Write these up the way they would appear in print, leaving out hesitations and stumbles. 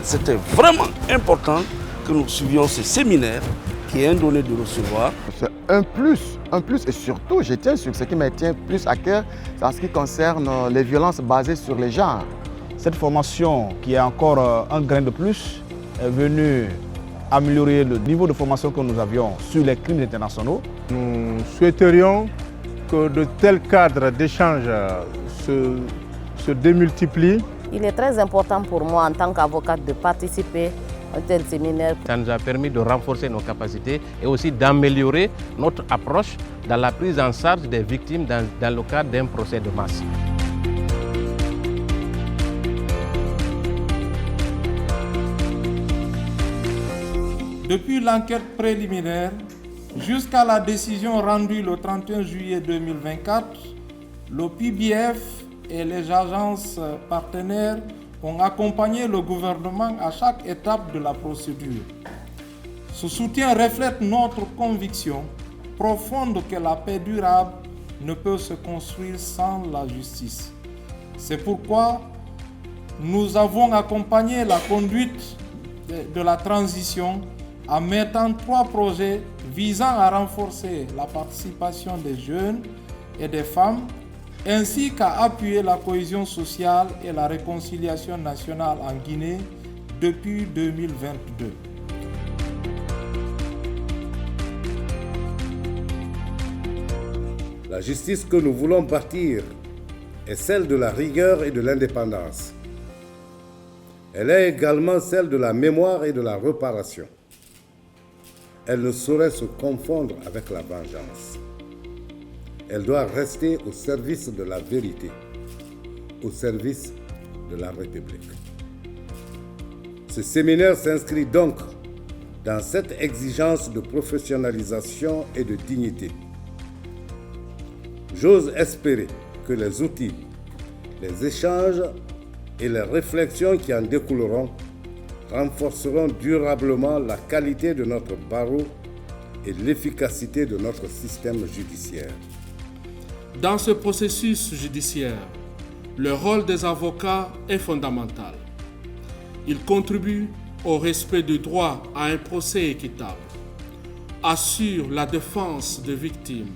C'était vraiment important que nous suivions ce séminaire qui est un donné de recevoir. C'est un plus et surtout je tiens sur ce qui me tient plus à cœur, c'est en ce qui concerne les violences basées sur les genres. Cette formation qui est encore un grain de plus est venue améliorer le niveau de formation que nous avions sur les crimes internationaux. Nous souhaiterions que de tels cadres d'échange se démultiplient. Il est très important pour moi en tant qu'avocate de participer à un tel séminaire. Ça nous a permis de renforcer nos capacités et aussi d'améliorer notre approche dans la prise en charge des victimes dans le cadre d'un procès de masse. Depuis l'enquête préliminaire jusqu'à la décision rendue le 31 juillet 2024, l'OPIBF et les agences partenaires ont accompagné le gouvernement à chaque étape de la procédure. Ce soutien reflète notre conviction profonde que la paix durable ne peut se construire sans la justice. C'est pourquoi nous avons accompagné la conduite de la transition en mettant 3 projets visant à renforcer la participation des jeunes et des femmes, ainsi qu'à appuyer la cohésion sociale et la réconciliation nationale en Guinée depuis 2022. La justice que nous voulons bâtir est celle de la rigueur et de l'indépendance. Elle est également celle de la mémoire et de la réparation. Elle ne saurait se confondre avec la vengeance. Elle doit rester au service de la vérité, au service de la République. Ce séminaire s'inscrit donc dans cette exigence de professionnalisation et de dignité. J'ose espérer que les outils, les échanges et les réflexions qui en découleront renforceront durablement la qualité de notre barreau et l'efficacité de notre système judiciaire. Dans ce processus judiciaire, le rôle des avocats est fondamental. Ils contribuent au respect du droit à un procès équitable, assurent la défense des victimes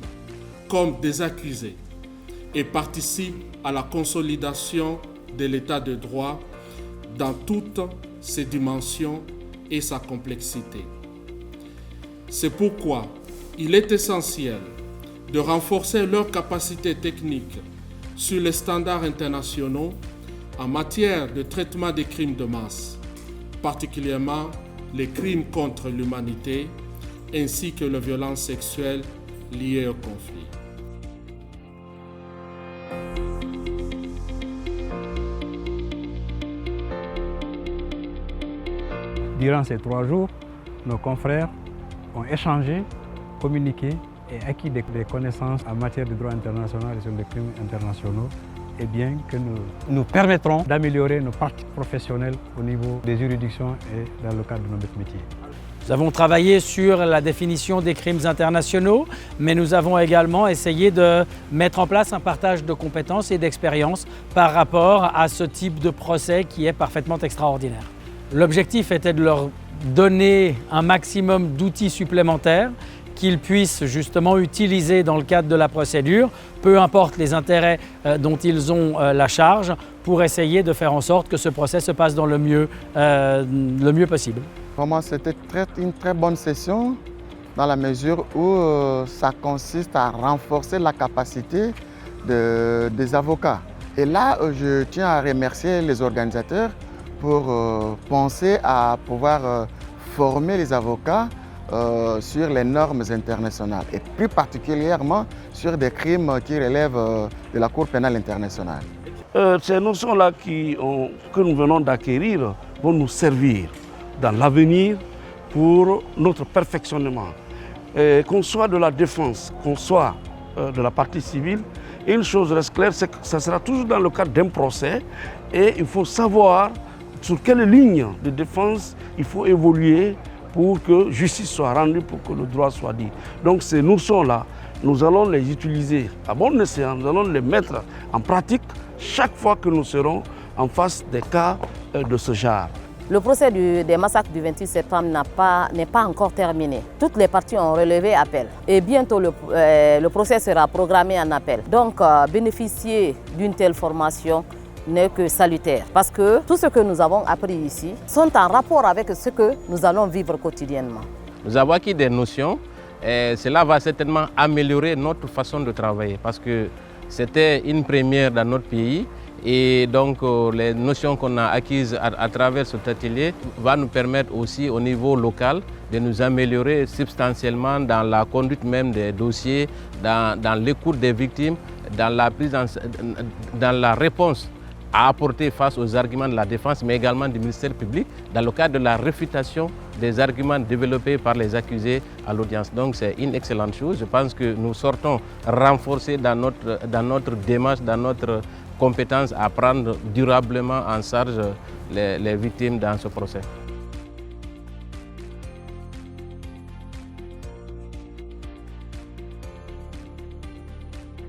comme des accusés et participent à la consolidation de l'état de droit dans toutes ses dimensions et sa complexité. C'est pourquoi il est essentiel de renforcer leurs capacités techniques sur les standards internationaux en matière de traitement des crimes de masse, particulièrement les crimes contre l'humanité ainsi que les violences sexuelles liées au conflit. Durant ces 3 jours, nos confrères ont échangé, communiqué et acquis des connaissances en matière de droit international et sur les crimes internationaux, et bien que nous permettront d'améliorer nos pratiques professionnelles au niveau des juridictions et dans le cadre de notre métier. Nous avons travaillé sur la définition des crimes internationaux, mais nous avons également essayé de mettre en place un partage de compétences et d'expériences par rapport à ce type de procès qui est parfaitement extraordinaire. L'objectif était de leur donner un maximum d'outils supplémentaires qu'ils puissent justement utiliser dans le cadre de la procédure, peu importe les intérêts dont ils ont la charge, pour essayer de faire en sorte que ce procès se passe dans le mieux possible. Vraiment, c'était une très bonne session dans la mesure où ça consiste à renforcer la capacité des avocats. Et là, je tiens à remercier les organisateurs pour penser à pouvoir former les avocats sur les normes internationales et plus particulièrement sur des crimes qui relèvent de la Cour pénale internationale. Ces notions-là que nous venons d'acquérir vont nous servir dans l'avenir pour notre perfectionnement. Qu'on soit de la défense, qu'on soit de la partie civile, une chose reste claire, c'est que ça sera toujours dans le cadre d'un procès et il faut savoir sur quelle ligne de défense il faut évoluer pour que justice soit rendue, pour que le droit soit dit. Donc ces notions-là, nous allons les utiliser à bon escient, nous allons les mettre en pratique chaque fois que nous serons en face des cas de ce genre. Le procès des massacres du 28 septembre n'est pas encore terminé. Toutes les parties ont relevé appel et bientôt le procès sera programmé en appel. Donc bénéficier d'une telle formation n'est que salutaire parce que tout ce que nous avons appris ici sont en rapport avec ce que nous allons vivre quotidiennement. Nous avons acquis des notions et cela va certainement améliorer notre façon de travailler parce que c'était une première dans notre pays. Et donc les notions qu'on a acquises à travers cet atelier vont nous permettre aussi au niveau local de nous améliorer substantiellement dans la conduite même des dossiers, dans l'écoute des victimes, dans la réponse à apporter face aux arguments de la défense, mais également du ministère public, dans le cadre de la réfutation des arguments développés par les accusés à l'audience. Donc c'est une excellente chose. Je pense que nous sortons renforcés dans notre démarche, dans notre compétence à prendre durablement en charge les victimes dans ce procès.